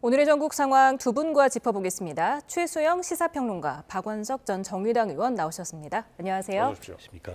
오늘의 전국 상황 두 분과 짚어보겠습니다. 최수영 시사평론가, 박원석 전 정의당 의원 나오셨습니다. 안녕하세요. 안녕하십니까.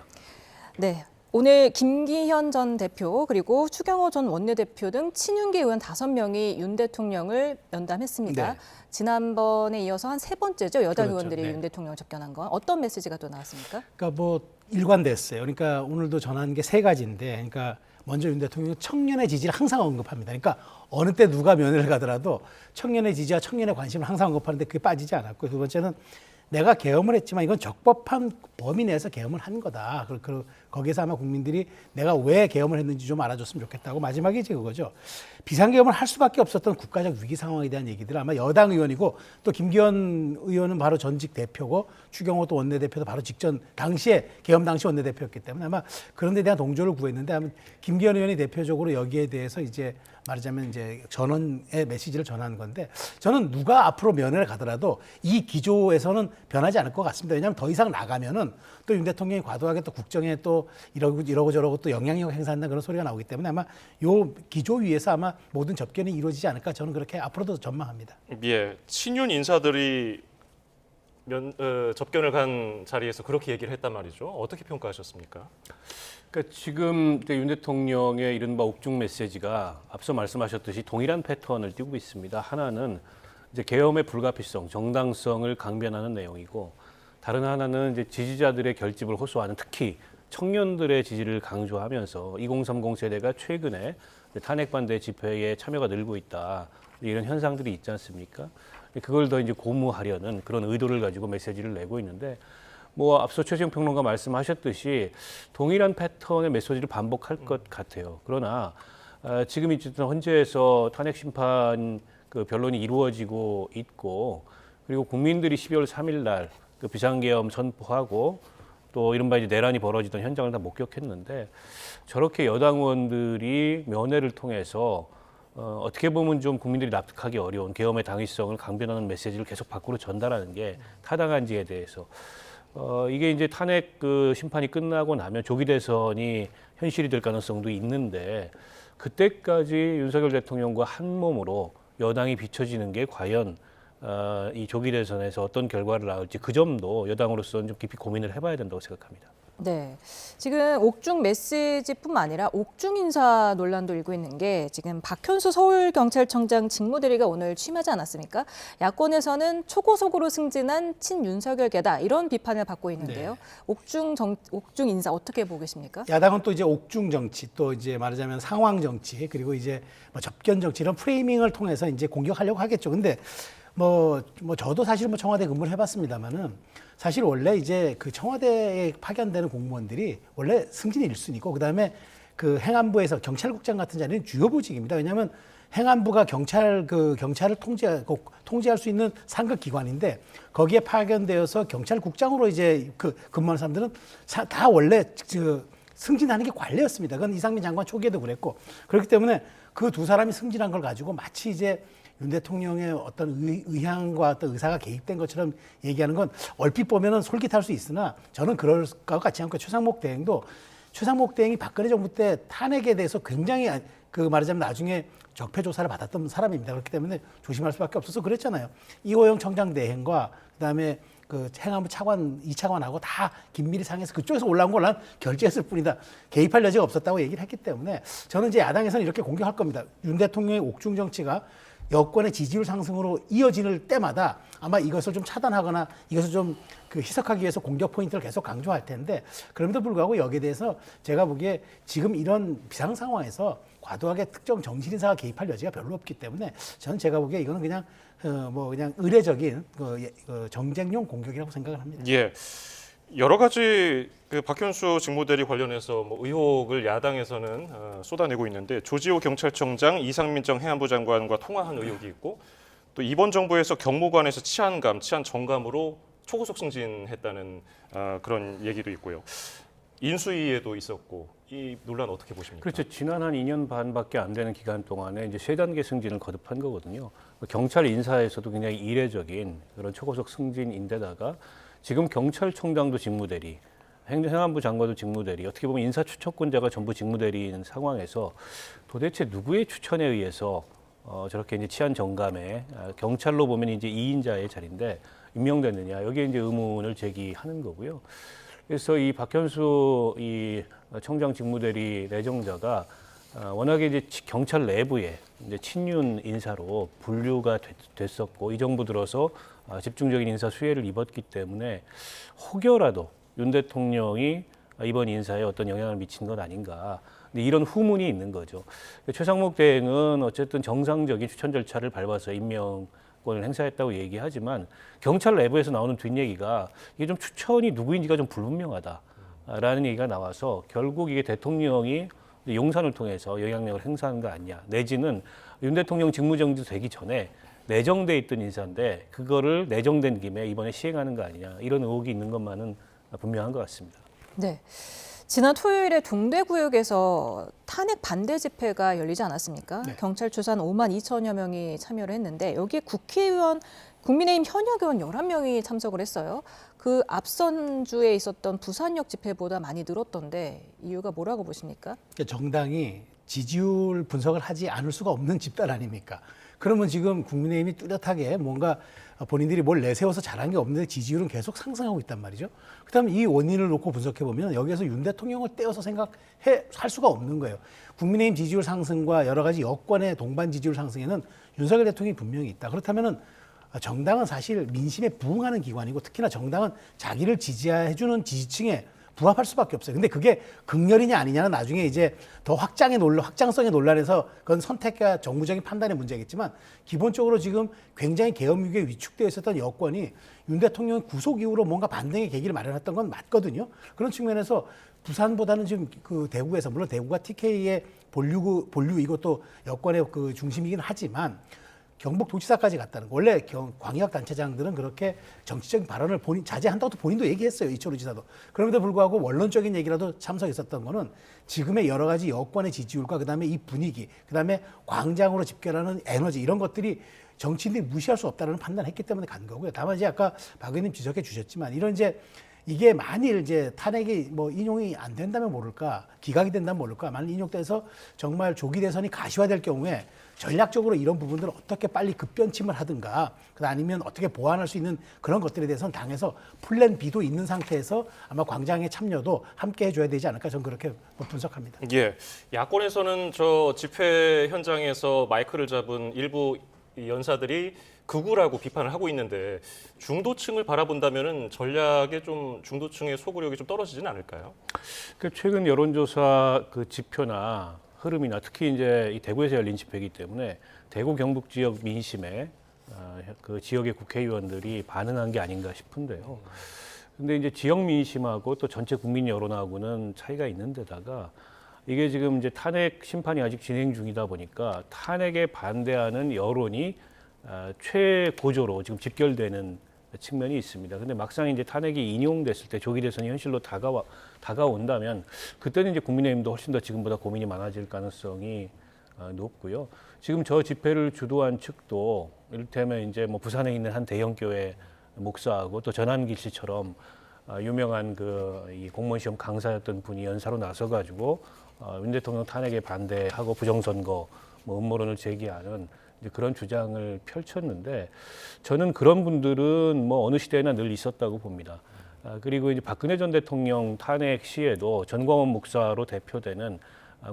네, 오늘 김기현 전 대표 그리고 추경호 전 원내대표 등 친윤계 의원 5명이 윤 대통령을 면담했습니다. 네. 지난번에 이어서 한 세 번째죠. 여당 그렇죠. 의원들이 네. 윤 대통령 접견한 건. 어떤 메시지가 또 나왔습니까? 그러니까 뭐 일관됐어요. 그러니까 오늘도 전한 게 세 가지인데, 그러니까 먼저 윤 대통령은 청년의 지지를 항상 언급합니다. 그러니까 어느 때 누가 면회를 가더라도 청년의 지지와 청년의 관심을 항상 언급하는데 그게 빠지지 않았고, 두 번째는 내가 계엄을 했지만 이건 적법한 범위 내에서 계엄을 한 거다. 거기에서 아마 국민들이 내가 왜 계엄을 했는지 좀 알아줬으면 좋겠다고. 마지막에 이제 그거죠. 비상계엄을 할 수밖에 없었던 국가적 위기 상황에 대한 얘기들 아마 여당 의원이고, 또 김기현 의원은 바로 전직 대표고 추경호 또 원내대표도 바로 직전 당시에 계엄 당시 원내대표였기 때문에 아마 그런 데 대한 동조를 구했는데, 아마 김기현 의원이 대표적으로 여기에 대해서 이제 말하자면 이제 전원의 메시지를 전하는 건데, 저는 누가 앞으로 면회를 가더라도 이 기조에서는 변하지 않을 것 같습니다. 왜냐하면 더 이상 나가면은 또 윤 대통령이 과도하게 또 국정에 또 이러고 저러고 또 영향력 행사한다는 그런 소리가 나오기 때문에 아마 요 기조 위에서 아마 모든 접견이 이루어지지 않을까, 저는 그렇게 앞으로도 전망합니다. 예, 친윤 인사들이 접견을 간 자리에서 그렇게 얘기를 했단 말이죠. 어떻게 평가하셨습니까? 그러니까 지금 윤 대통령의 이른바 옥중 메시지가 앞서 말씀하셨듯이 동일한 패턴을 띠고 있습니다. 하나는 이제 계엄의 불가피성, 정당성을 강변하는 내용이고, 다른 하나는 이제 지지자들의 결집을 호소하는, 특히 청년들의 지지를 강조하면서 2030 세대가 최근에 탄핵 반대 집회에 참여가 늘고 있다, 이런 현상들이 있지 않습니까? 그걸 더 이제 고무하려는 그런 의도를 가지고 메시지를 내고 있는데, 뭐 앞서 최수영 평론가 말씀하셨듯이 동일한 패턴의 메시지를 반복할 것 같아요. 그러나 지금 이제 헌재에서 탄핵 심판 그 변론이 이루어지고 있고, 그리고 국민들이 12월 3일 날 그 비상계엄 선포하고 또 이른바 이제 내란이 벌어지던 현장을 다 목격했는데, 저렇게 여당 의원들이 면회를 통해서 어떻게 보면 좀 국민들이 납득하기 어려운 계엄의 당위성을 강변하는 메시지를 계속 밖으로 전달하는 게 타당한지에 대해서, 이게 이제 탄핵 그 심판이 끝나고 나면 조기 대선이 현실이 될 가능성도 있는데, 그때까지 윤석열 대통령과 한 몸으로 여당이 비춰지는 게 과연 이 조기 대선에서 어떤 결과를 낳을지, 그 점도 여당으로서는 좀 깊이 고민을 해봐야 된다고 생각합니다. 네, 지금 옥중 메시지뿐만 아니라 옥중 인사 논란도 일고 있는 게, 지금 박현수 서울경찰청장 직무대리가 오늘 취임하지 않았습니까? 야권에서는 초고속으로 승진한 친윤석열계다, 이런 비판을 받고 있는데요. 네. 옥중 인사 어떻게 보고 계십니까? 야당은 또 이제 옥중 정치, 또 이제 말하자면 상황 정치, 그리고 이제 뭐 접견 정치, 이런 프레이밍을 통해서 이제 공격하려고 하겠죠. 근데 뭐 저도 사실 뭐 청와대 근무를 해봤습니다만은, 사실 원래 이제 그 청와대에 파견되는 공무원들이 원래 승진이 1순위고, 그다음에 그 행안부에서 경찰국장 같은 자리는 주요 보직입니다. 왜냐하면 행안부가 경찰을 통제할 수 있는 상급 기관인데, 거기에 파견되어서 경찰국장으로 이제 그 근무하는 사람들은 다 원래 승진하는 게 관례였습니다. 그건 이상민 장관 초기에도 그랬고, 그렇기 때문에 그 두 사람이 승진한 걸 가지고 마치 이제 윤 대통령의 어떤 의향과 어떤 의사가 개입된 것처럼 얘기하는 건 얼핏 보면은 솔깃할 수 있으나, 저는 그럴 것 같지 않고, 최상목 대행이 박근혜 정부 때 탄핵에 대해서 굉장히 그 말하자면 나중에 적폐 조사를 받았던 사람입니다. 그렇기 때문에 조심할 수밖에 없어서 그랬잖아요. 이호영 청장 대행과 그다음에 그 행안부 차관 2차관하고 다 긴밀히 상의해서 그쪽에서 올라온 걸 난 결제했을 뿐이다, 개입할 여지가 없었다고 얘기를 했기 때문에, 저는 이제 야당에서는 이렇게 공격할 겁니다. 윤 대통령의 옥중 정치가 여권의 지지율 상승으로 이어질 때마다 아마 이것을 좀 차단하거나 이것을 좀 그 희석하기 위해서 공격 포인트를 계속 강조할 텐데, 그럼에도 불구하고 여기에 대해서 제가 보기에 지금 이런 비상 상황에서 과도하게 특정 정치인 인사가 개입할 여지가 별로 없기 때문에, 저는 제가 보기에 이거는 그냥 그냥 의례적인 정쟁용 공격이라고 생각을 합니다. 예, 여러 가지 그 박현수 직무대리 관련해서 뭐 의혹을 야당에서는 쏟아내고 있는데, 조지호 경찰청장, 이상민 전 행안부 장관과 통화한 의혹이 있고, 또 이번 정부에서 경무관에서 치안 정감으로 초고속 승진했다는 그런 얘기도 있고요. 인수위에도 있었고, 이 논란 어떻게 보십니까? 그렇죠. 지난 한 2년 반밖에 안 되는 기간 동안에 이제 3단계 승진을 거듭한 거거든요. 경찰 인사에서도 굉장히 이례적인 그런 초고속 승진인데다가, 지금 경찰청장도 직무대리, 행안부 장관도 직무대리, 어떻게 보면 인사추천권자가 전부 직무대리인 상황에서 도대체 누구의 추천에 의해서 저렇게 이제 치안 정감에 경찰로 보면 이제 2인자의 자리인데 임명됐느냐 여기에 이제 의문을 제기하는 거고요. 그래서 이 박현수 이 청장 직무대리 내정자가 워낙에 이제 경찰 내부에 이제 친윤 인사로 분류가 됐었고 이 정부 들어서 집중적인 인사 수혜를 입었기 때문에 혹여라도 윤 대통령이 이번 인사에 어떤 영향을 미친 것 아닌가. 근데 이런 후문이 있는 거죠. 최상목 대행은 어쨌든 정상적인 추천 절차를 밟아서 임명권을 행사했다고 얘기하지만 경찰 내부에서 나오는 뒷얘기가 이게 좀 추천이 누구인지가 좀 불분명하다라는 얘기가 나와서 결국 이게 대통령이 용산을 통해서 영향력을 행사한 거 아니냐. 내지는 윤 대통령 직무정지 되기 전에 내정돼 있던 인사인데 그거를 내정된 김에 이번에 시행하는 거 아니냐. 이런 의혹이 있는 것만은 분명한 것 같습니다. 네. 지난 토요일에 동대구역에서 탄핵 반대 집회가 열리지 않았습니까? 네. 경찰 추산 5만 2천여 명이 참여를 했는데 여기에 국회의원, 국민의힘 현역 의원 11명이 참석을 했어요. 그 앞선 주에 있었던 부산역 집회보다 많이 늘었던데 이유가 뭐라고 보십니까? 정당이 지지율 분석을 하지 않을 수가 없는 집단 아닙니까? 그러면 지금 국민의힘이 뚜렷하게 뭔가 본인들이 뭘 내세워서 잘한 게 없는데 지지율은 계속 상승하고 있단 말이죠. 그다음에 이 원인을 놓고 분석해 보면 여기에서 윤 대통령을 떼어서 할 수가 없는 거예요. 국민의힘 지지율 상승과 여러 가지 여권의 동반 지지율 상승에는 윤석열 대통령이 분명히 있다. 그렇다면은 정당은 사실 민심에 부응하는 기관이고 특히나 정당은 자기를 지지해주는 지지층에 부합할 수밖에 없어요. 근데 그게 극렬이냐 아니냐는 나중에 이제 더 확장성의 논란에서 그건 선택과 정무적인 판단의 문제겠지만 기본적으로 지금 굉장히 계엄육에 위축되어 있었던 여권이 윤 대통령 구속 이후로 뭔가 반등의 계기를 마련했던 건 맞거든요. 그런 측면에서 부산보다는 지금 그 대구에서 물론 대구가 TK의 본류 이것도 여권의 그 중심이긴 하지만 경북도지사까지 갔다는 거. 원래 광역단체장들은 그렇게 정치적인 발언을 자제한다고 본인도 얘기했어요. 이철우 지사도. 그럼에도 불구하고 원론적인 얘기라도 참석했었던 거는 지금의 여러 가지 여권의 지지율과 그다음에 이 분위기, 그다음에 광장으로 집결하는 에너지 이런 것들이 정치인들이 무시할 수 없다는 판단을 했기 때문에 간 거고요. 다만 이제 아까 박 의원님 지적해 주셨지만 이런 이게 만일 탄핵이 인용이 안 된다면 모를까, 기각이 된다면 모를까, 만일 인용돼서 정말 조기 대선이 가시화될 경우에 전략적으로 이런 부분들을 어떻게 빨리 급변침을 하든가, 아니면 어떻게 보완할 수 있는 그런 것들에 대해서는 당에서 플랜 B도 있는 상태에서 아마 광장의 참여도 함께 해줘야 되지 않을까, 저는 그렇게 분석합니다. 예, 야권에서는 저 집회 현장에서 마이크를 잡은 일부 연사들이 극우라고 비판을 하고 있는데 중도층을 바라본다면은 전략에 좀 중도층의 소구력이 좀 떨어지지는 않을까요? 최근 여론조사 그 지표나 흐름이나 특히 이제 이 대구에서 열린 집회이기 때문에 대구 경북 지역 민심에 그 지역의 국회의원들이 반응한 게 아닌가 싶은데요. 근데 이제 지역 민심하고 또 전체 국민 여론하고는 차이가 있는 데다가 이게 지금 이제 탄핵 심판이 아직 진행 중이다 보니까 탄핵에 반대하는 여론이 최고조로 지금 집결되는 측면이 있습니다. 근데 막상 이제 탄핵이 인용됐을 때 조기 대선이 현실로 다가온다면 그때는 이제 국민의힘도 훨씬 더 지금보다 고민이 많아질 가능성이 높고요. 지금 저 집회를 주도한 측도 이를테면 이제 부산에 있는 한 대형교회 목사하고 또 전한길 씨처럼 유명한 이 공무원 시험 강사였던 분이 연사로 나서가지고 윤 대통령 탄핵에 반대하고 부정선거 음모론을 제기하는 이제 그런 주장을 펼쳤는데 저는 그런 분들은 어느 시대에나 늘 있었다고 봅니다. 그리고 이제 박근혜 전 대통령 탄핵 시에도 전광훈 목사로 대표되는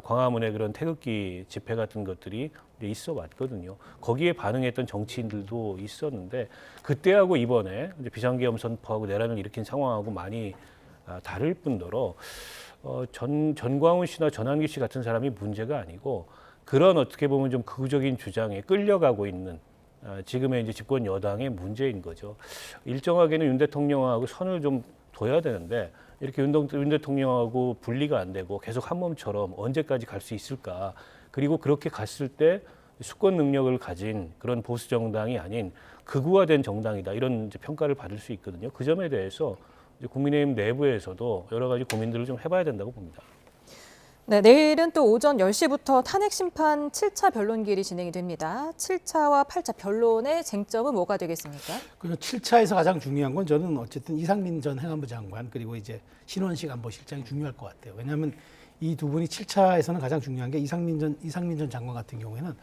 광화문의 그런 태극기 집회 같은 것들이 있어 왔거든요. 거기에 반응했던 정치인들도 있었는데 그때하고 이번에 이제 비상계엄 선포하고 내란을 일으킨 상황하고 많이 다를 뿐더러 전광훈 씨나 전한기 씨 같은 사람이 문제가 아니고 그런 어떻게 보면 좀 극우적인 주장에 끌려가고 있는 지금의 이제 집권 여당의 문제인 거죠. 일정하게는 윤 대통령하고 선을 좀 둬야 되는데 이렇게 윤 대통령하고 분리가 안 되고 계속 한 몸처럼 언제까지 갈 수 있을까? 그리고 그렇게 갔을 때 수권 능력을 가진 그런 보수 정당이 아닌 극우화된 정당이다 이런 이제 평가를 받을 수 있거든요. 그 점에 대해서 이제 국민의힘 내부에서도 여러 가지 고민들을 좀 해봐야 된다고 봅니다. 네, 내일은 또 오전 10시부터 탄핵 심판 7차 변론기일이 진행이 됩니다. 7차와 8차 변론의 쟁점은 뭐가 되겠습니까? 7차에서 가장 중요한 건 저는 어쨌든 이상민 전 행안부 장관 그리고 이제 신원식 안보실장이 중요할 것 같아요. 왜냐하면 이 두 분이 7차에서는 가장 중요한 게 이상민 전 장관 같은 경우에는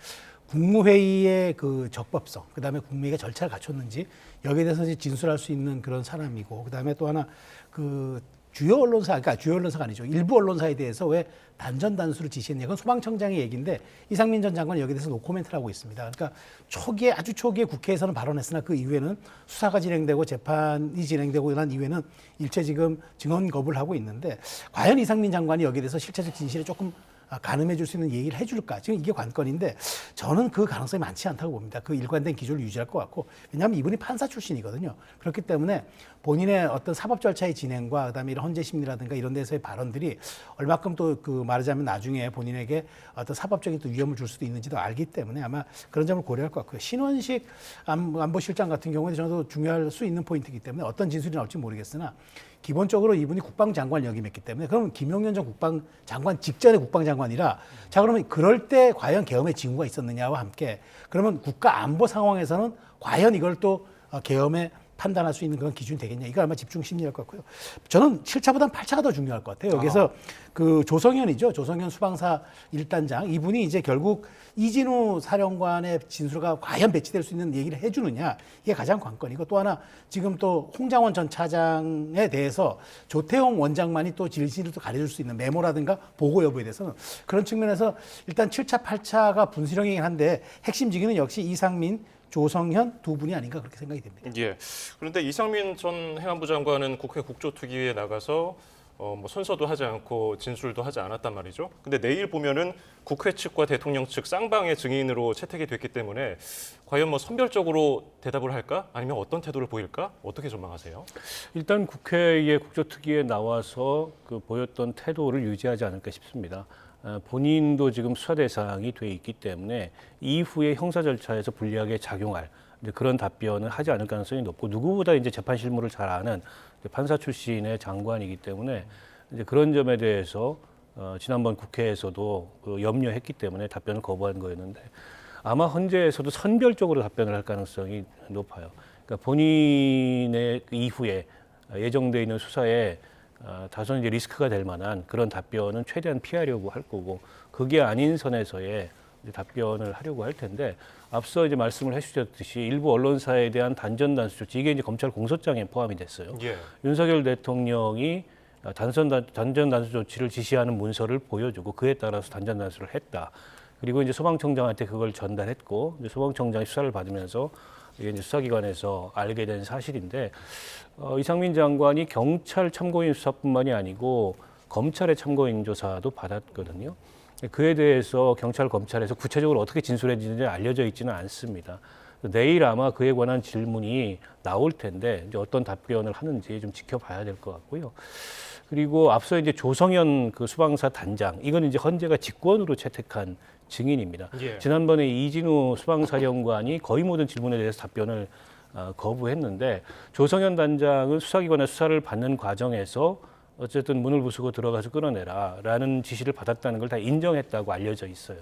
국무회의의 그 적법성, 그다음에 국무회의가 절차를 갖췄는지 여기에 대해서 이제 진술할 수 있는 그런 사람이고, 그다음에 또 하나 그 주요 언론사, 그러니까 주요 언론사가 아니죠. 일부 언론사에 대해서 왜 단전 단수를 지시했냐. 그건 소방청장의 얘기인데 이상민 전 장관은 여기에 대해서 노코멘트를 하고 있습니다. 그러니까 초기에 아주 초기에 국회에서는 발언했으나 그 이후에는 수사가 진행되고 재판이 진행되고 난 이후에는 일체 지금 증언 거부를 하고 있는데 과연 이상민 장관이 여기에 대해서 실체적 진실에 조금 가늠해 줄 수 있는 얘기를 해줄까? 지금 이게 관건인데 저는 그 가능성이 많지 않다고 봅니다. 그 일관된 기조를 유지할 것 같고, 왜냐하면 이분이 판사 출신이거든요. 그렇기 때문에 본인의 어떤 사법 절차의 진행과 그다음에 이런 헌재 심리라든가 이런 데서의 발언들이 얼마큼 또 그 말하자면 나중에 본인에게 어떤 사법적인 또 위험을 줄 수도 있는지도 알기 때문에 아마 그런 점을 고려할 것 같고요. 신원식 안보실장 같은 경우에 저도 중요할 수 있는 포인트이기 때문에 어떤 진술이 나올지 모르겠으나 기본적으로 이분이 국방장관을 역임했기 때문에 그러면 김용현 전 국방장관 직전의 국방장관이라 자 그러면 그럴 때 과연 계엄의 징후가 있었느냐와 함께 그러면 국가 안보 상황에서는 과연 이걸 또 계엄에 판단할 수 있는 그런 기준이 되겠냐. 이거 아마 집중 심리할 것 같고요. 저는 7차보다는 8차가 더 중요할 것 같아요. 여기서 그 조성현이죠. 조성현 수방사 1단장. 이분이 이제 결국 이진우 사령관의 진술가 과연 배치될 수 있는 얘기를 해주느냐. 이게 가장 관건이고 또 하나 지금 또 홍장원 전 차장에 대해서 조태용 원장만이 또 진실을 또 가려줄 수 있는 메모라든가 보고 여부에 대해서는 그런 측면에서 일단 7차, 8차가 분수령이긴 한데 핵심 직위는 역시 이상민 조성현 두 분이 아닌가 그렇게 생각이 됩니다. 예. 그런데 이상민 전 행안부 장관은 국회 국조특위에 나가서 뭐 선서도 하지 않고 진술도 하지 않았단 말이죠. 근데 내일 보면은 국회 측과 대통령 측 쌍방의 증인으로 채택이 됐기 때문에 과연 뭐 선별적으로 대답을 할까? 아니면 어떤 태도를 보일까? 어떻게 전망하세요? 일단 국회의 국조특위에 나와서 그 보였던 태도를 유지하지 않을까 싶습니다. 본인도 지금 수사 대상이 돼 있기 때문에 이후에 형사 절차에서 불리하게 작용할 그런 답변을 하지 않을 가능성이 높고 누구보다 이제 재판 실무를 잘 아는 판사 출신의 장관이기 때문에 이제 그런 점에 대해서 지난번 국회에서도 그 염려했기 때문에 답변을 거부한 거였는데 아마 헌재에서도 선별적으로 답변을 할 가능성이 높아요. 그러니까 본인의 그 이후에 예정돼 있는 수사에 다소 이제 리스크가 될 만한 그런 답변은 최대한 피하려고 할 거고 그게 아닌 선에서의 이제 답변을 하려고 할 텐데 앞서 이제 말씀을 해주셨듯이 일부 언론사에 대한 단전 단수 조치 이게 이제 검찰 공소장에 포함이 됐어요. 예. 윤석열 대통령이 단전 단수 조치를 지시하는 문서를 보여주고 그에 따라서 단전 단수를 했다. 그리고 이제 소방청장한테 그걸 전달했고 이제 소방청장이 수사를 받으면서 이게 이제 수사기관에서 알게 된 사실인데 이상민 장관이 경찰 참고인 수사뿐만이 아니고 검찰의 참고인 조사도 받았거든요. 그에 대해서 경찰, 검찰에서 구체적으로 어떻게 진술했는지 알려져 있지는 않습니다. 내일 아마 그에 관한 질문이 나올 텐데 이제 어떤 답변을 하는지 좀 지켜봐야 될 것 같고요. 그리고 앞서 이제 조성현 그 수방사 단장 이건 이제 헌재가 직권으로 채택한 증인입니다. 예. 지난번에 이진우 수방사령관이 거의 모든 질문에 대해서 답변을 거부했는데 조성현 단장은 수사기관의 수사를 받는 과정에서 어쨌든 문을 부수고 들어가서 끌어내라라는 지시를 받았다는 걸 다 인정했다고 알려져 있어요.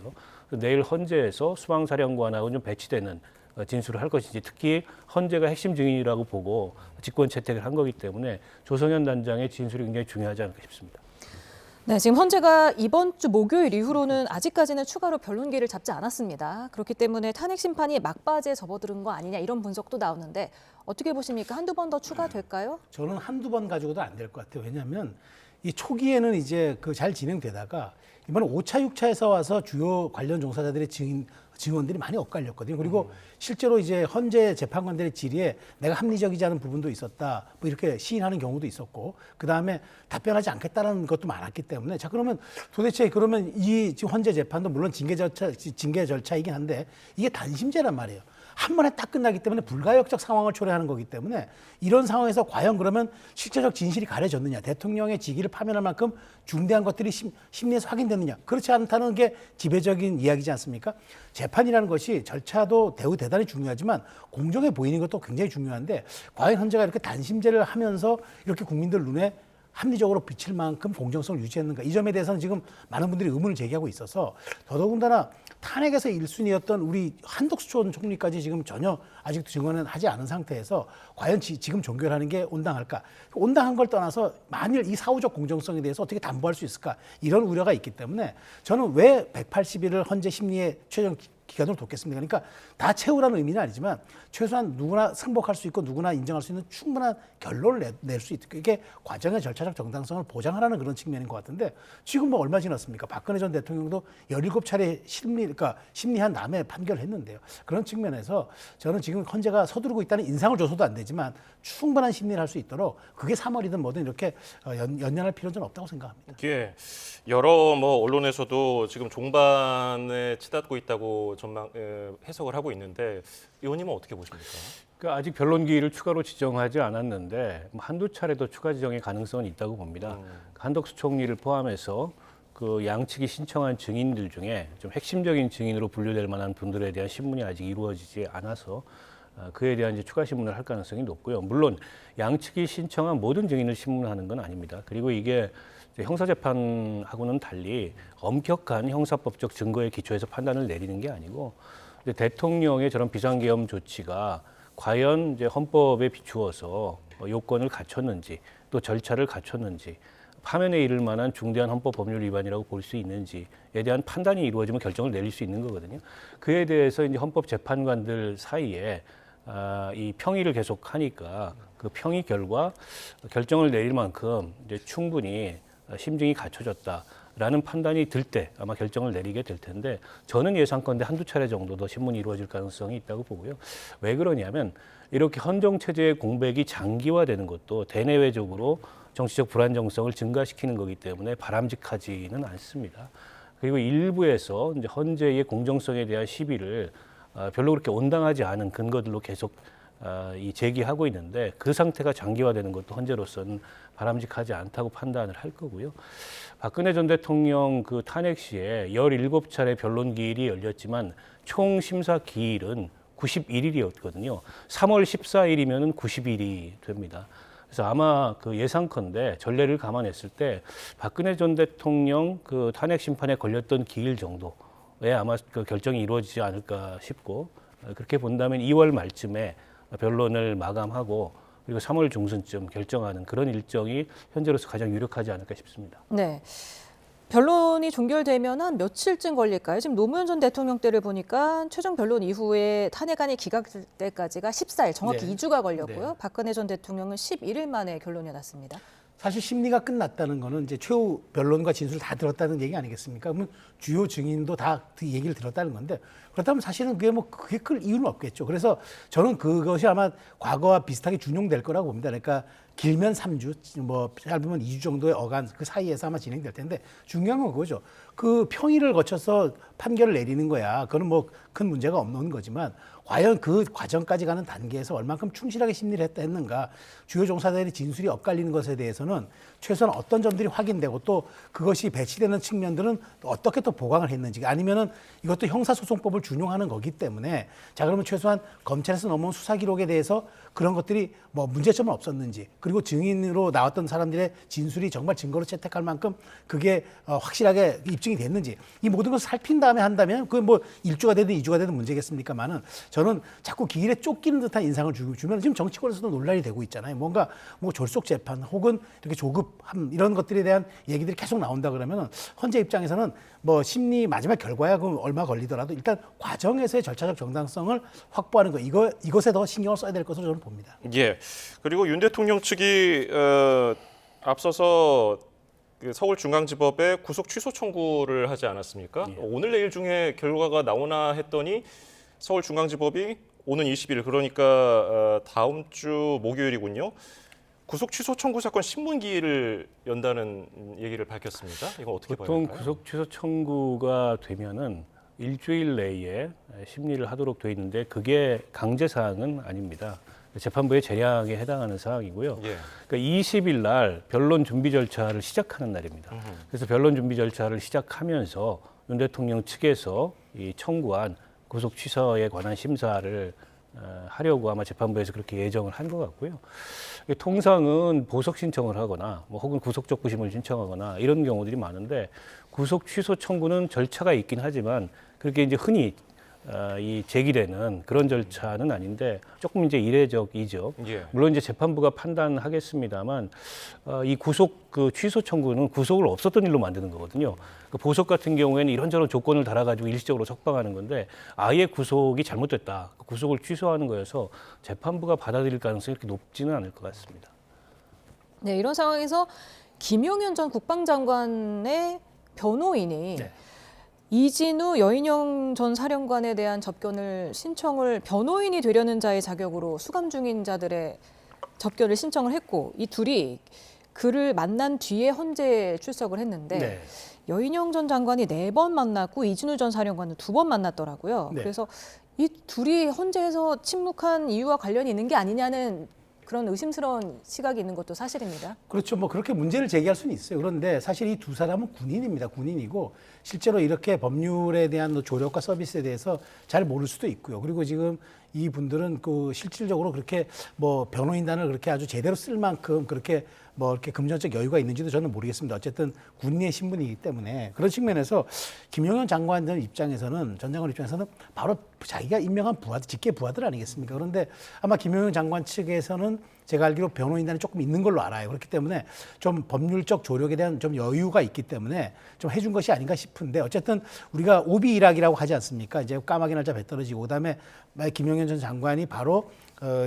내일 헌재에서 수방사령관하고 좀 배치되는 진술을 할 것인지 특히 헌재가 핵심 증인이라고 보고 직권 채택을 한 거기 때문에 조성현 단장의 진술이 굉장히 중요하지 않을까 싶습니다. 네, 지금 헌재가 이번 주 목요일 이후로는 아직까지는 추가로 변론기를 잡지 않았습니다. 그렇기 때문에 탄핵 심판이 막바지에 접어드는 거 아니냐 이런 분석도 나오는데 어떻게 보십니까? 한두 번 더 추가될까요? 저는 한두 번 가지고도 안 될 것 같아요. 왜냐하면 이 초기에는 이제 그 잘 진행되다가 이번에 5차, 6차에서 와서 주요 관련 종사자들의 증언들이 많이 엇갈렸거든요. 그리고 실제로 이제 헌재 재판관들의 질의에 내가 합리적이지 않은 부분도 있었다. 뭐 이렇게 시인하는 경우도 있었고, 그 다음에 답변하지 않겠다는 것도 많았기 때문에 자 그러면 도대체 그러면 이 지금 헌재 재판도 물론 징계 절차이긴 한데 이게 단심제란 말이에요. 한 번에 딱 끝나기 때문에 불가역적 상황을 초래하는 거기 때문에 이런 상황에서 과연 그러면 실제적 진실이 가려졌느냐, 대통령의 직위를 파면할 만큼 중대한 것들이 심리에서 확인됐느냐, 그렇지 않다는 게 지배적인 이야기지 않습니까? 재판이라는 것이 절차도 대단히 중요하지만 공정해 보이는 것도 굉장히 중요한데 과연 헌재가 이렇게 단심제를 하면서 이렇게 국민들 눈에 합리적으로 비칠 만큼 공정성을 유지했는가, 이 점에 대해서는 지금 많은 분들이 의문을 제기하고 있어서 더더군다나 탄핵에서 1순위였던 우리 한덕수 전 총리까지 지금 전혀 아직도 증언은 하지 않은 상태에서 과연 지금 종결하는 게 온당할까? 온당한 걸 떠나서 만일 이 사후적 공정성에 대해서 어떻게 담보할 수 있을까? 이런 우려가 있기 때문에 저는 왜 180일을 헌재 심리에 최종 기간으로 뒀겠습니까? 그러니까 다 채우라는 의미는 아니지만 최소한 누구나 승복할 수 있고 누구나 인정할 수 있는 충분한 결론을 낼 수 있게 이게 과정의 절차적 정당성을 보장하라는 그런 측면인 것 같은데 지금 뭐 얼마 지났습니까? 박근혜 전 대통령도 17차례 그러니까 심리한 다음에 판결했는데요. 그런 측면에서 저는 지금 헌재가 서두르고 있다는 인상을 줘서도 안 되지만 충분한 심리를 할 수 있도록 그게 3월이든 뭐든 이렇게 연연할 필요는 좀 없다고 생각합니다. 예, 여러 뭐 언론에서도 지금 종반에 치닫고 있다고 해석을 하고 있는데 의원님은 어떻게 보십니까? 그러니까 아직 변론 기일을 추가로 지정하지 않았는데 한두 차례 더 추가 지정의 가능성은 있다고 봅니다. 한덕수 총리를 포함해서 그 양측이 신청한 증인들 중에 좀 핵심적인 증인으로 분류될 만한 분들에 대한 신문이 아직 이루어지지 않아서 그에 대한 이제 추가 신문을 할 가능성이 높고요. 물론 양측이 신청한 모든 증인을 신문하는 건 아닙니다. 그리고 이게 형사재판하고는 달리 엄격한 형사법적 증거에 기초해서 판단을 내리는 게 아니고 이제 대통령의 저런 비상계엄 조치가 과연 이제 헌법에 비추어서 요건을 갖췄는지 또 절차를 갖췄는지 파면에 이를 만한 중대한 헌법 법률 위반이라고 볼 수 있는지에 대한 판단이 이루어지면 결정을 내릴 수 있는 거거든요. 그에 대해서 이제 헌법재판관들 사이에 이 평의를 계속하니까 그 평의 결과 결정을 내릴 만큼 이제 충분히 심증이 갖춰졌다라는 판단이 들 때 아마 결정을 내리게 될 텐데 저는 예상컨대 한두 차례 정도 더 신문이 이루어질 가능성이 있다고 보고요. 왜 그러냐면 이렇게 헌정체제의 공백이 장기화되는 것도 대내외적으로 정치적 불안정성을 증가시키는 거기 때문에 바람직하지는 않습니다. 그리고 일부에서 이제 헌재의 공정성에 대한 시비를 별로 그렇게 온당하지 않은 근거들로 계속 이 제기하고 있는데 그 상태가 장기화되는 것도 헌재로서는 바람직하지 않다고 판단을 할 거고요. 박근혜 전 대통령 그 탄핵 시에 17차례 변론 기일이 열렸지만 총 심사 기일은 91일이었거든요. 3월 14일이면은 90일이 됩니다. 그래서 아마 그 예상컨대 전례를 감안했을 때 박근혜 전 대통령 그 탄핵 심판에 걸렸던 기일 정도에 아마 그 결정이 이루어지지 않을까 싶고 그렇게 본다면 2월 말쯤에 변론을 마감하고 그리고 3월 중순쯤 결정하는 그런 일정이 현재로서 가장 유력하지 않을까 싶습니다. 네. 변론이 종결되면 한 며칠쯤 걸릴까요? 지금 노무현 전 대통령 때를 보니까 최종 변론 이후에 탄핵안이 기각될 때까지가 14일, 정확히 네. 2주가 걸렸고요. 네. 박근혜 전 대통령은 11일 만에 결론이 났습니다. 사실 심리가 끝났다는 거는 이제 최후 변론과 진술을 다 들었다는 얘기 아니겠습니까? 그러면 주요 증인도 다 그 얘기를 들었다는 건데 그렇다면 사실은 그게 클 이유는 없겠죠. 그래서 저는 그것이 아마 과거와 비슷하게 준용될 거라고 봅니다. 그러니까 길면 3주, 뭐 짧으면 2주 정도의 어간 그 사이에서 아마 진행될 텐데 중요한 건 그거죠. 그 평의를 거쳐서 판결을 내리는 거야. 그건 뭐 큰 문제가 없는 거지만 과연 그 과정까지 가는 단계에서 얼만큼 충실하게 심리를 했는가 주요 종사자들의 진술이 엇갈리는 것에 대해서는 최소한 어떤 점들이 확인되고 또 그것이 배치되는 측면들은 어떻게 또 보강을 했는지 아니면은 이것도 형사소송법을 준용하는 거기 때문에 자 그러면 최소한 검찰에서 넘어온 수사 기록에 대해서 그런 것들이 뭐 문제점은 없었는지 그리고 증인으로 나왔던 사람들의 진술이 정말 증거로 채택할 만큼 그게 확실하게 입증이 됐는지 이 모든 것을 살핀 다음에 한다면 그게 뭐 1주가 되든 2주가 되든 문제겠습니까만은 저는 자꾸 기일에 쫓기는 듯한 인상을 주면 지금 정치권에서도 논란이 되고 있잖아요. 뭔가 뭐 졸속 재판 혹은 이렇게 조급함 이런 것들에 대한 얘기들이 계속 나온다 그러면은 헌재 입장에서는 뭐 심리 마지막 결과야 그 얼마 걸리더라도 일단 과정에서의 절차적 정당성을 확보하는 거 이것에 더 신경을 써야 될 것으로 저는 봅니다. 예. 그리고 윤 대통령 측이 앞서서 그 서울중앙지법에 구속 취소 청구를 하지 않았습니까? 예. 오늘 내일 중에 결과가 나오나 했더니 서울중앙지법이 오는 20일 그러니까 다음 주 목요일이군요. 구속 취소 청구 사건 신문 기일을 연다는 얘기를 밝혔습니다. 이건 어떻게 봐야 보통 할까요? 구속 취소 청구가 되면은 일주일 내에 심리를 하도록 돼 있는데 그게 강제 사항은 아닙니다. 재판부의 재량에 해당하는 사항이고요. 예. 그러니까 20일 날 변론 준비 절차를 시작하는 날입니다. 그래서 변론 준비 절차를 시작하면서 윤 대통령 측에서 이 청구한 구속 취소에 관한 심사를 하려고 아마 재판부에서 그렇게 예정을 한 것 같고요. 통상은 보석 신청을 하거나 뭐 혹은 구속적 부심을 신청하거나 이런 경우들이 많은데 구속 취소 청구는 절차가 있긴 하지만 그렇게 이제 흔히 이 제기되는 그런 절차는 아닌데 조금 이제 이례적이죠. 예. 물론 이제 재판부가 판단하겠습니다만 이 구속 그 취소 청구는 구속을 없었던 일로 만드는 거거든요. 그 보석 같은 경우에는 이런저런 조건을 달아가지고 일시적으로 석방하는 건데 아예 구속이 잘못됐다. 그 구속을 취소하는 거여서 재판부가 받아들일 가능성이 그렇게 높지는 않을 것 같습니다. 네, 이런 상황에서 김용현 전 국방장관의 변호인이 네. 이진우 여인영 전 사령관에 대한 접견을 신청을 변호인이 되려는 자의 자격으로 수감 중인 자들의 접견을 신청을 했고 이 둘이 그를 만난 뒤에 헌재에 출석을 했는데 네. 여인영 전 장관이 4번 만났고 이진우 전 사령관은 2번 만났더라고요. 네. 그래서 이 둘이 헌재에서 침묵한 이유와 관련이 있는 게 아니냐는 그런 의심스러운 시각이 있는 것도 사실입니다. 그렇죠. 뭐 그렇게 문제를 제기할 수는 있어요. 그런데 사실 이 두 사람은 군인입니다. 군인이고 실제로 이렇게 법률에 대한 조력과 서비스에 대해서 잘 모를 수도 있고요. 그리고 지금 이 분들은 그 실질적으로 그렇게 뭐 변호인단을 그렇게 아주 제대로 쓸 만큼 그렇게 뭐 이렇게 금전적 여유가 있는지도 저는 모르겠습니다. 어쨌든 군인의 신분이기 때문에 그런 측면에서 김용현 장관 입장에서는 전 장관 입장에서는 바로 자기가 임명한 부하들, 직계 부하들 아니겠습니까? 그런데 아마 김용현 장관 측에서는 제가 알기로 변호인단이 조금 있는 걸로 알아요. 그렇기 때문에 좀 법률적 조력에 대한 좀 여유가 있기 때문에 좀 해준 것이 아닌가 싶은데 어쨌든 우리가 오비 일학이라고 하지 않습니까? 이제 까마귀 날짜 배 떨어지고 그다음에 김용현 전 장관이 바로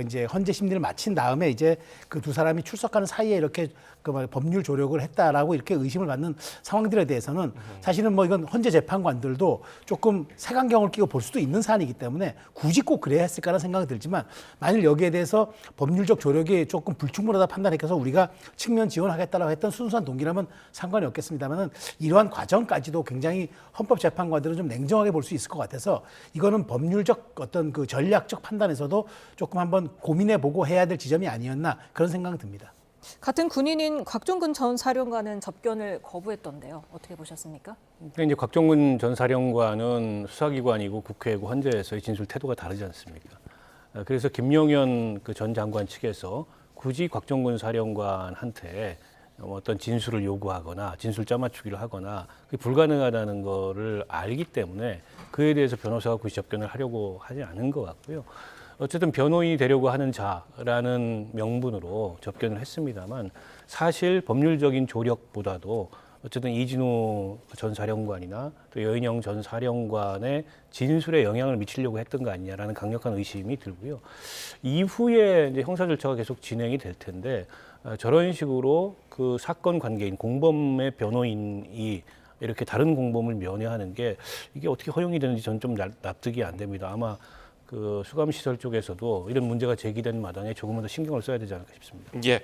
이제 헌재 심리를 마친 다음에 이제 그 두 사람이 출석하는 사이에 이렇게 그 법률 조력을 했다라고 이렇게 의심을 받는 상황들에 대해서는 사실은 뭐 이건 헌재 재판관들도 조금 색안경을 끼고 볼 수도 있는 사안이기 때문에 굳이 꼭 그래야 했을까라는 생각이 들지만 만일 여기에 대해서 법률적 조력이 조금 불충분하다 판단해서 우리가 측면 지원하겠다라고 했던 순수한 동기라면 상관이 없겠습니다만은 이러한 과정까지도 굉장히 헌법재판관들은 좀 냉정하게 볼 수 있을 것 같아서 이거는 법률적 어떤 그 전략적 판단에서도 조금 한번 고민해보고 해야 될 지점이 아니었나 그런 생각이 듭니다. 같은 군인인 곽종근 전 사령관은 접견을 거부했던데요. 어떻게 보셨습니까? 근데 이제 곽종근 전 사령관은 수사기관이고 국회고 헌재에서의 진술 태도가 다르지 않습니까? 그래서 김용현 그 전 장관 측에서 굳이 곽종근 사령관한테 어떤 진술을 요구하거나 진술 짜맞추기를 하거나 그게 불가능하다는 거를 알기 때문에 그에 대해서 변호사가 굳이 접견을 하려고 하지 않은 것 같고요. 어쨌든 변호인이 되려고 하는 자라는 명분으로 접견을 했습니다만 사실 법률적인 조력보다도 어쨌든 이진우 전 사령관이나 또 여인영 전 사령관의 진술에 영향을 미치려고 했던 거 아니냐라는 강력한 의심이 들고요. 이후에 이제 형사 절차가 계속 진행이 될 텐데 저런 식으로 그 사건 관계인 공범의 변호인이 이렇게 다른 공범을 면회하는 게 이게 어떻게 허용이 되는지 저는 좀 납득이 안 됩니다. 아마 그 수감시설 쪽에서도 이런 문제가 제기된 마당에 조금은 더 신경을 써야 되지 않을까 싶습니다. 예.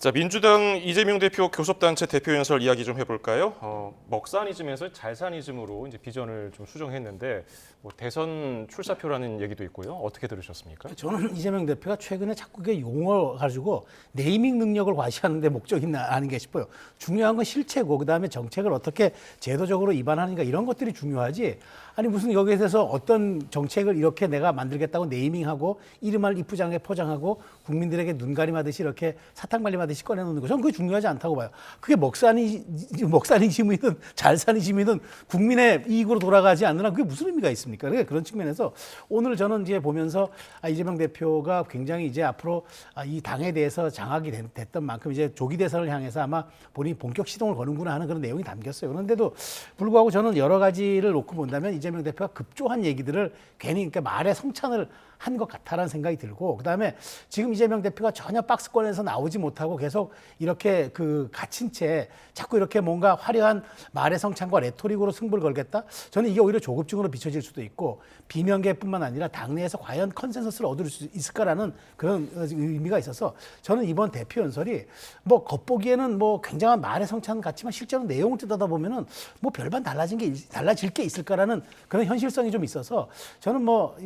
자, 민주당 이재명 대표 교섭단체 대표 연설 이야기 좀 해볼까요? 먹사니즘에서 잘사니즘으로 이제 비전을 좀 수정했는데 뭐 대선 출사표라는 얘기도 있고요. 어떻게 들으셨습니까? 저는 이재명 대표가 최근에 자꾸 그 용어 가지고 네이밍 능력을 과시하는 데 목적이 아닌가 싶어요. 중요한 건 실체고 그다음에 정책을 어떻게 제도적으로 입안하는가 이런 것들이 중요하지. 아니 무슨 여기에 대해서 어떤 정책을 이렇게 내가 만들겠다고 네이밍하고 이름을 이쁘장하게 포장하고 국민들에게 눈가림하듯이 이렇게 사탕발림하듯이 꺼내놓는 거 저는 그게 중요하지 않다고 봐요. 그게 먹사니즘이든 잘사니즘이든 국민의 이익으로 돌아가지 않는 한 그게 무슨 의미가 있습니까? 그러니까 그런 측면에서 오늘 저는 이제 보면서 이재명 대표가 굉장히 이제 앞으로 이 당에 대해서 장악이 됐던 만큼 이제 조기 대선을 향해서 아마 본인이 본격 시동을 거는구나 하는 그런 내용이 담겼어요. 그런데도 불구하고 저는 여러 가지를 놓고 본다면 이재명 대표가 급조한 얘기들을 괜히 그러니까 말에 성찬을 한 것 같다라는 생각이 들고 그다음에 지금 이재명 대표가 전혀 박스권에서 나오지 못하고 계속 이렇게 그 갇힌 채 자꾸 이렇게 뭔가 화려한 말의 성찬과 레토릭으로 승부를 걸겠다? 저는 이게 오히려 조급증으로 비춰질 수도 있고 비명계뿐만 아니라 당내에서 과연 컨센서스를 얻을 수 있을까라는 그런 의미가 있어서 저는 이번 대표 연설이 뭐 겉보기에는 뭐 굉장한 말의 성찬 같지만 실제로 내용을 뜯어보면은 뭐 별반 달라질 게 있을까라는 그런 현실성이 좀 있어서 저는 뭐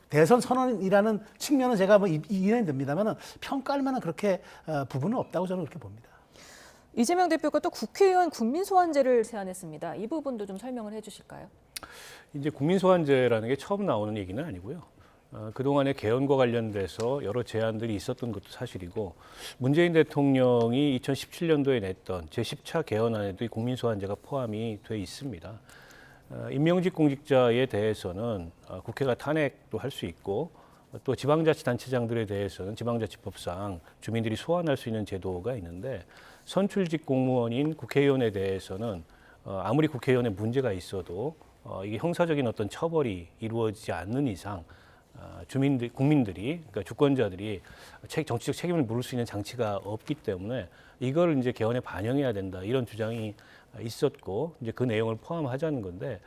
대선 선언이라는 측면은 제가 뭐 이해는 됩니다만은 평가할 만한 그렇게 부분은 없다고 저는 그렇게 봅니다. 이재명 대표가 또 국회의원 국민소환제를 제안했습니다. 이 부분도 좀 설명을 해주실까요? 이제 국민소환제라는 게 처음 나오는 얘기는 아니고요. 그동안의 개헌과 관련돼서 여러 제안들이 있었던 것도 사실이고 문재인 대통령이 2017년도에 냈던 제10차 개헌안에도 이 국민소환제가 포함이 돼 있습니다. 임명직 공직자에 대해서는 국회가 탄핵도 할 수 있고 또 지방자치단체장들에 대해서는 지방자치법상 주민들이 소환할 수 있는 제도가 있는데 선출직 공무원인 국회의원에 대해서는 아무리 국회의원에 문제가 있어도 이게 형사적인 어떤 처벌이 이루어지지 않는 이상 국민들이, 그러니까 주권자들이 정치적 책임을 물을 수 있는 장치가 없기 때문에 이걸 이제 개헌에 반영해야 된다 이런 주장이 있었고 이제 그 내용을 포함하자는 건데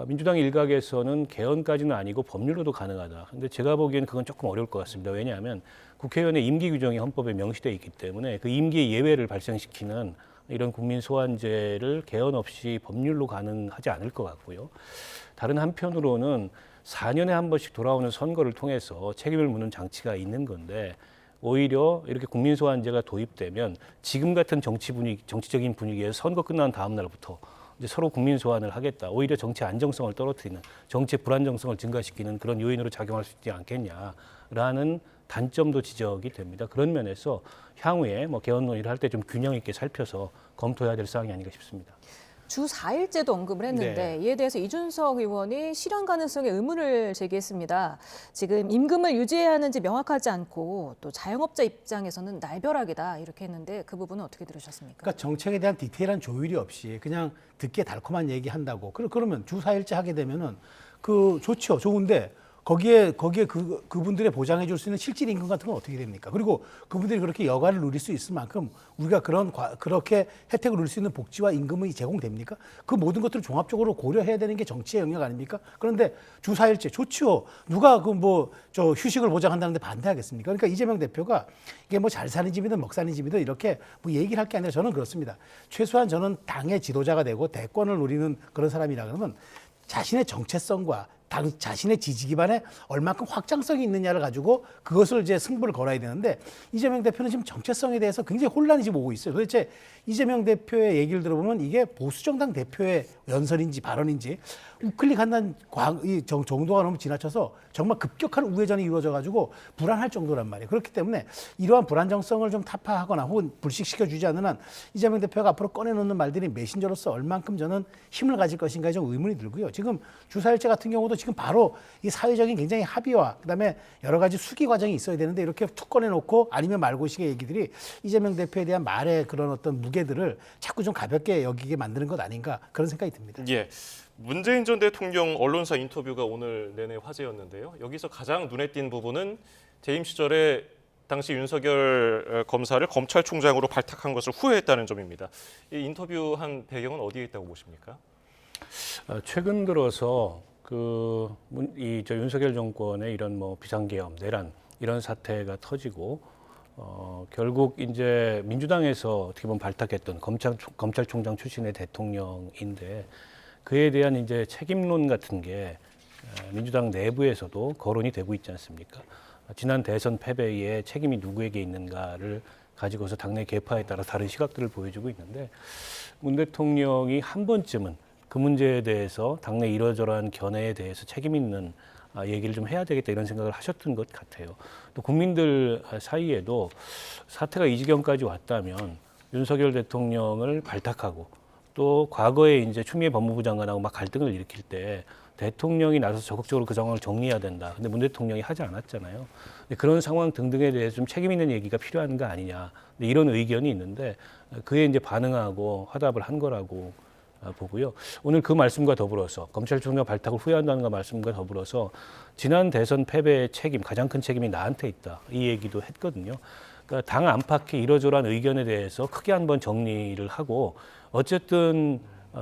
민주당 일각에서는 개헌까지는 아니고 법률로도 가능하다. 근데 제가 보기에는 그건 조금 어려울 것 같습니다. 왜냐하면 국회의원의 임기 규정이 헌법에 명시되어 있기 때문에 그 임기의 예외를 발생시키는 이런 국민 소환제를 개헌 없이 법률로 가능하지 않을 것 같고요. 다른 한편으로는 4년에 한 번씩 돌아오는 선거를 통해서 책임을 묻는 장치가 있는 건데 오히려 이렇게 국민 소환제가 도입되면 지금 같은 정치적인 분위기에서 선거 끝난 다음 날부터 이제 서로 국민 소환을 하겠다. 오히려 정치 안정성을 떨어뜨리는, 정치 불안정성을 증가시키는 그런 요인으로 작용할 수 있지 않겠냐라는 단점도 지적이 됩니다. 그런 면에서 향후에 뭐 개헌 논의를 할 때 좀 균형 있게 살펴서 검토해야 될 사항이 아닌가 싶습니다. 주 4일제도 언급을 했는데 이에 대해서 이준석 의원이 실현 가능성에 의문을 제기했습니다. 지금 임금을 유지해야 하는지 명확하지 않고 또 자영업자 입장에서는 날벼락이다 이렇게 했는데 그 부분은 어떻게 들으셨습니까? 그러니까 정책에 대한 디테일한 조율이 없이 그냥 듣기에 달콤한 얘기 한다고. 그러면 주 4일째 하게 되면은 그 좋죠. 좋은데 거기에 그분들의 보장해 줄 수 있는 실질 임금 같은 건 어떻게 됩니까? 그리고 그분들이 그렇게 여가를 누릴 수 있을 만큼 우리가 그렇게 혜택을 누릴 수 있는 복지와 임금이 제공됩니까? 그 모든 것들을 종합적으로 고려해야 되는 게 정치의 영역 아닙니까? 그런데 주 4일째 좋죠. 누가 저 휴식을 보장한다는데 반대하겠습니까? 그러니까 이재명 대표가 이게 뭐 잘 사는 집이든 먹 사는 집이든 이렇게 뭐 얘기를 할 게 아니라 저는 그렇습니다. 최소한 저는 당의 지도자가 되고 대권을 누리는 그런 사람이라 그러면 자신의 정체성과 자신의 지지 기반에 얼마큼 확장성이 있느냐를 가지고 그것을 이제 승부를 걸어야 되는데 이재명 대표는 지금 정체성에 대해서 굉장히 혼란이 지금 오고 있어요. 도대체 이재명 대표의 얘기를 들어보면 이게 보수정당 대표의 연설인지 발언인지 우클릭한다는 정도가 너무 지나쳐서 정말 급격한 우회전이 이루어져 가지고 불안할 정도란 말이에요. 그렇기 때문에 이러한 불안정성을 좀 타파하거나 혹은 불식시켜주지 않는 한 이재명 대표가 앞으로 꺼내놓는 말들이 메신저로서 얼만큼 저는 힘을 가질 것인가에 좀 의문이 들고요. 지금 주사일제 같은 경우도 지금 바로 이 사회적인 굉장히 합의와 그다음에 여러 가지 수기 과정이 있어야 되는데 이렇게 툭 꺼내놓고 아니면 말고식의 얘기들이 이재명 대표에 대한 말의 그런 어떤 무게들을 자꾸 좀 가볍게 여기게 만드는 것 아닌가 그런 생각이 듭니다. 예. 문재인 전 대통령 언론사 인터뷰가 오늘 내내 화제였는데요. 여기서 가장 눈에 띈 부분은 재임 시절에 당시 윤석열 검사를 검찰총장으로 발탁한 것을 후회했다는 점입니다. 이 인터뷰한 배경은 어디에 있다고 보십니까? 최근 들어서 윤석열 정권의 이런 뭐 비상계엄, 내란 이런 사태가 터지고 결국 이제 민주당에서 어떻게 보면 발탁했던 검찰총장 출신의 대통령인데 그에 대한 이제 책임론 같은 게 민주당 내부에서도 거론이 되고 있지 않습니까? 지난 대선 패배에 책임이 누구에게 있는가를 가지고서 당내 계파에 따라 다른 시각들을 보여주고 있는데 문 대통령이 한 번쯤은 그 문제에 대해서 당내 이러저러한 견해에 대해서 책임 있는 얘기를 좀 해야 되겠다 이런 생각을 하셨던 것 같아요. 또 국민들 사이에도 사태가 이 지경까지 왔다면 윤석열 대통령을 발탁하고 또 과거에 이제 추미애 법무부 장관하고 막 갈등을 일으킬 때 대통령이 나서서 적극적으로 그 상황을 정리해야 된다. 근데 문 대통령이 하지 않았잖아요. 근데 그런 상황 등등에 대해서 좀 책임 있는 얘기가 필요한 거 아니냐. 이런 의견이 있는데 그에 이제 반응하고 화답을 한 거라고 보고요. 오늘 그 말씀과 더불어서 검찰총장 발탁을 후회한다는 그 말씀과 더불어서 지난 대선 패배의 책임, 가장 큰 책임이 나한테 있다. 이 얘기도 했거든요. 그러니까 당 안팎의 이러저러한 의견에 대해서 크게 한번 정리를 하고 어쨌든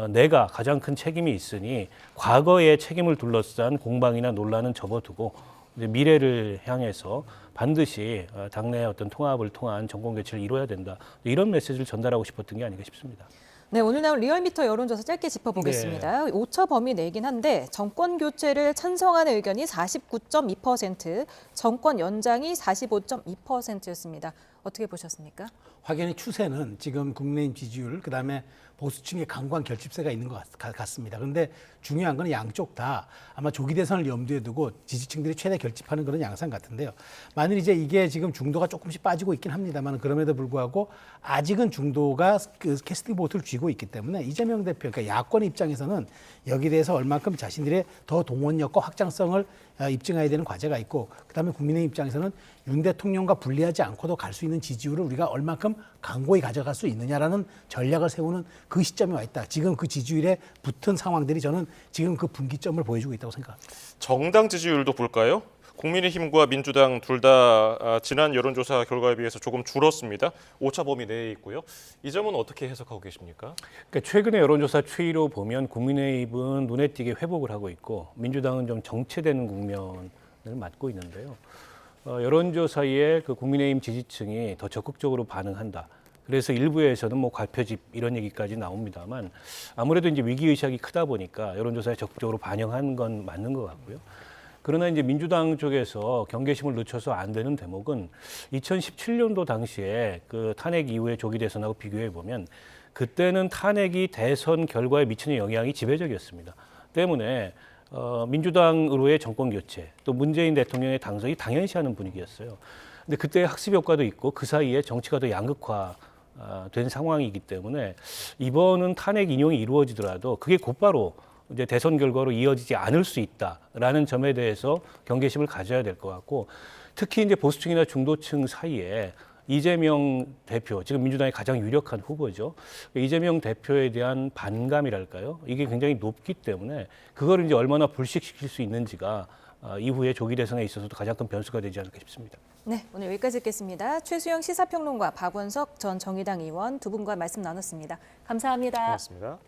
내가 가장 큰 책임이 있으니 과거의 책임을 둘러싼 공방이나 논란은 접어두고 이제 미래를 향해서 반드시 당내 어떤 통합을 통한 정권 교체를 이뤄야 된다. 이런 메시지를 전달하고 싶었던 게 아닌가 싶습니다. 네, 오늘 나온 리얼미터 여론조사 짧게 짚어보겠습니다. 오차 범위 내긴 한데 정권 교체를 찬성하는 의견이 49.2%, 정권 연장이 45.2%였습니다. 어떻게 보셨습니까? 확연히 추세는 지금 국민의힘 지지율, 그다음에 보수층의 강관 결집세가 있는 것 같습니다. 그런데 중요한 건 양쪽 다 아마 조기 대선을 염두에 두고 지지층들이 최대 결집하는 그런 양상 같은데요. 만일 이제 이게 지금 중도가 조금씩 빠지고 있긴 합니다만 그럼에도 불구하고 아직은 중도가 그 캐스팅 보트를 쥐고 있기 때문에 이재명 대표, 그러니까 야권 입장에서는 여기에 대해서 얼만큼 자신들의 더 동원력과 확장성을 입증해야 되는 과제가 있고, 그다음에 국민의 입장에서는 윤 대통령과 분리하지 않고도 갈 수 있는 지지율을 우리가 얼만큼 강고히 가져갈 수 있느냐라는 전략을 세우는 그 시점에 와 있다. 지금 그 지지율에 붙은 상황들이 저는 지금 그 분기점을 보여주고 있다고 생각합니다. 정당 지지율도 볼까요? 국민의힘과 민주당 둘 다 지난 여론조사 결과에 비해서 조금 줄었습니다. 오차 범위 내에 있고요. 이 점은 어떻게 해석하고 계십니까? 그러니까 최근의 여론조사 추이로 보면 국민의힘은 눈에 띄게 회복을 하고 있고 민주당은 좀 정체되는 국면을 맞고 있는데요. 여론조사에 그 국민의힘 지지층이 더 적극적으로 반응한다. 그래서 일부에서는 뭐 과표집 이런 얘기까지 나옵니다만 아무래도 이제 위기의식이 크다 보니까 여론조사에 적극적으로 반영한 건 맞는 것 같고요. 그러나 이제 민주당 쪽에서 경계심을 늦춰서 안 되는 대목은 2017년도 당시에 그 탄핵 이후의 조기 대선하고 비교해 보면 그때는 탄핵이 대선 결과에 미치는 영향이 지배적이었습니다. 때문에 민주당으로의 정권 교체, 또 문재인 대통령의 당선이 당연시하는 분위기였어요. 근데 그때 학습 효과도 있고 그 사이에 정치가 더 양극화 된 상황이기 때문에 이번은 탄핵 인용이 이루어지더라도 그게 곧바로 이제 대선 결과로 이어지지 않을 수 있다라는 점에 대해서 경계심을 가져야 될 것 같고, 특히 이제 보수층이나 중도층 사이에 이재명 대표, 지금 민주당의 가장 유력한 후보죠. 이재명 대표에 대한 반감이랄까요? 이게 굉장히 높기 때문에 그걸 이제 얼마나 불식시킬 수 있는지가 이후에 조기 대선에 있어서도 가장 큰 변수가 되지 않을까 싶습니다. 네, 오늘 여기까지 듣겠습니다. 최수영 시사평론가, 박원석 전 정의당 의원 두 분과 말씀 나눴습니다. 감사합니다. 고맙습니다.